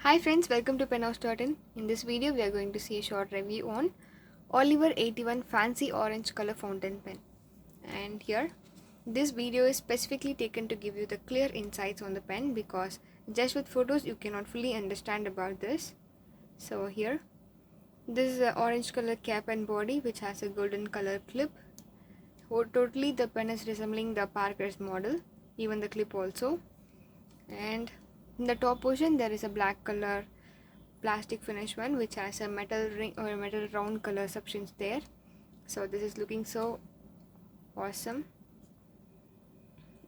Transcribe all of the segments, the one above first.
Hi friends, welcome to Penhouse.in. In this video, we are going to see a short review on Oliver 81 Fancy Orange Color Fountain Pen. And here, this video is specifically taken to give you the clear insights on the pen because just with photos you cannot fully understand about this. So here, this is the orange color cap and body which has a golden color clip. Totally the pen is resembling the Parker's model, even the clip also. And in the top portion there is a black color plastic finish one which has a metal ring or a metal round color substance there. So this is looking so awesome.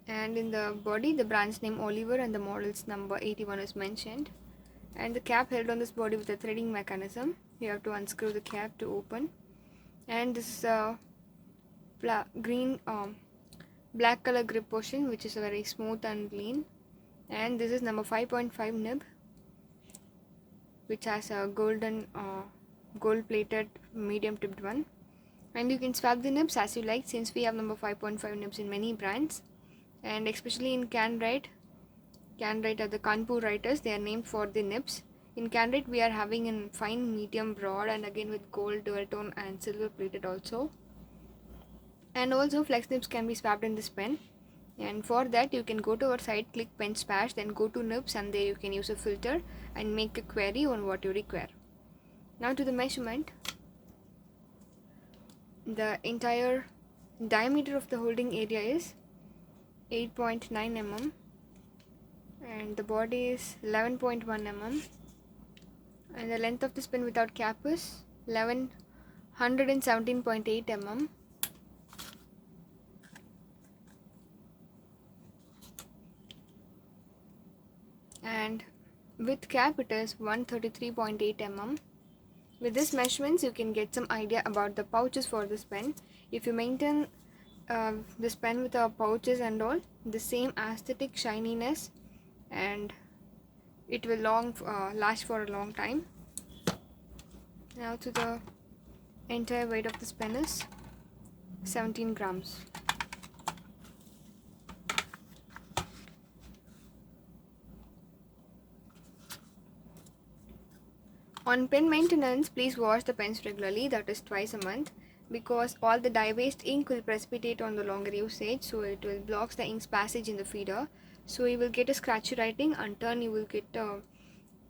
And in the body the brand's name Oliver and the model's number 81 is mentioned. And the cap held on this body with a threading mechanism. You have to unscrew the cap to open. And this is a black color grip portion which is very smooth and lean. And this is number 5.5 nib which has a gold plated medium tipped one, and you can swap the nibs as you like since we have number 5.5 nibs in many brands, and especially in Canwright are the Kanpur writers. They are named for the nibs. In Canwright we are having in fine, medium, broad, and again with gold, dual tone and silver plated also. And also flex nibs can be swapped in this pen, and for that you can go to our site, click pen splash, then go to nibs, and there you can use a filter and make a query on what you require. Now to the measurement. The entire diameter of the holding area is 8.9 mm and the body is 11.1 mm, and the length of this pen without cap is 1117.8 mm. And with cap it is 133.8 mm. With these measurements you can get some idea about the pouches for this pen. If you maintain this pen with the pouches and all, the same aesthetic shininess, and it will last for a long time. Now to the entire weight of this pen is 17 grams. On pen maintenance, please wash the pens regularly, that is twice a month, because all the dye-based ink will precipitate on the longer usage, so it will block the ink's passage in the feeder. So you will get a scratchy writing, and turn you will get a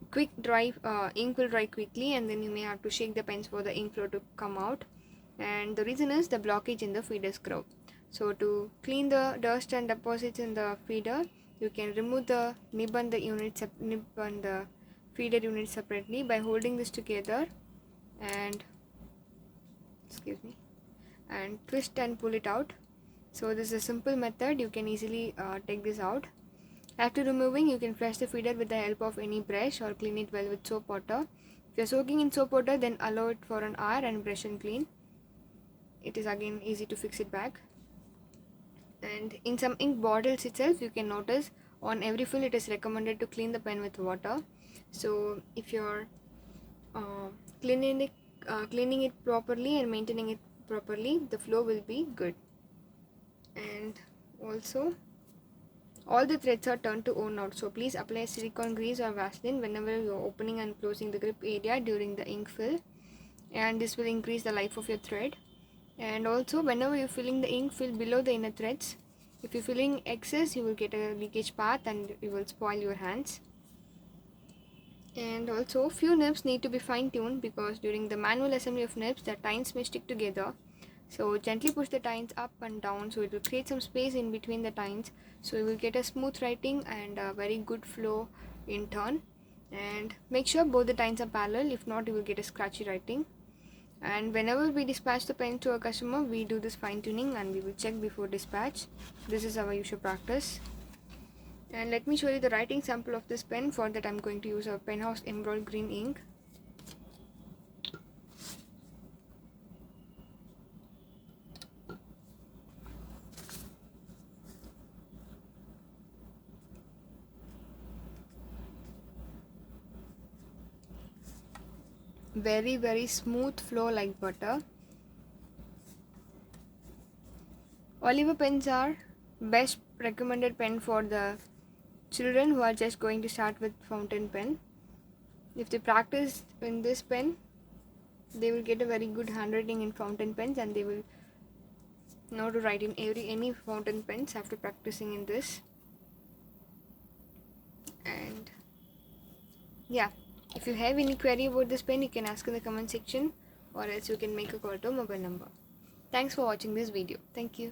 quick dry, ink will dry quickly, and then you may have to shake the pens for the ink flow to come out. And the reason is the blockage in the feeder screw. So to clean the dust and deposits in the feeder, you can remove the nib and the feeder unit separately by holding this together and twist and pull it out. So this is a simple method, you can easily take this out. After removing, you can flush the feeder with the help of any brush or clean it well with soap water. If you are soaking in soap water, then allow it for an hour and brush and clean. It is again easy to fix it back. And in some ink bottles itself, you can notice on every fill it is recommended to clean the pen with water. So if you're cleaning it properly and maintaining it properly, the flow will be good. And also all the threads are turned to worn out, so please apply silicone grease or Vaseline whenever you're opening and closing the grip area during the ink fill, and this will increase the life of your thread. And also whenever you're filling the ink, fill below the inner threads. If you're filling excess, you will get a leakage path and you will spoil your hands. And also few nibs need to be fine-tuned because during the manual assembly of nibs the tines may stick together. So gently push the tines up and down, so it will create some space in between the tines, so you will get a smooth writing and a very good flow in turn. And make sure both the tines are parallel, if not you will get a scratchy writing. And whenever we dispatch the pen to a customer, we do this fine-tuning and we will check before dispatch. This is our usual practice. And let me show you the writing sample of this pen. For that I'm going to use a Penhouse Emerald Green ink. Very smooth flow like butter. Oliver pens are best recommended pen for the children who are just going to start with fountain pen. If they practice in this pen, they will get a very good handwriting in fountain pens, and they will know to write in any fountain pens after practicing in this. And yeah, if you have any query about this pen, you can ask in the comment section, or else you can make a call to mobile number. Thanks for watching this video. Thank you.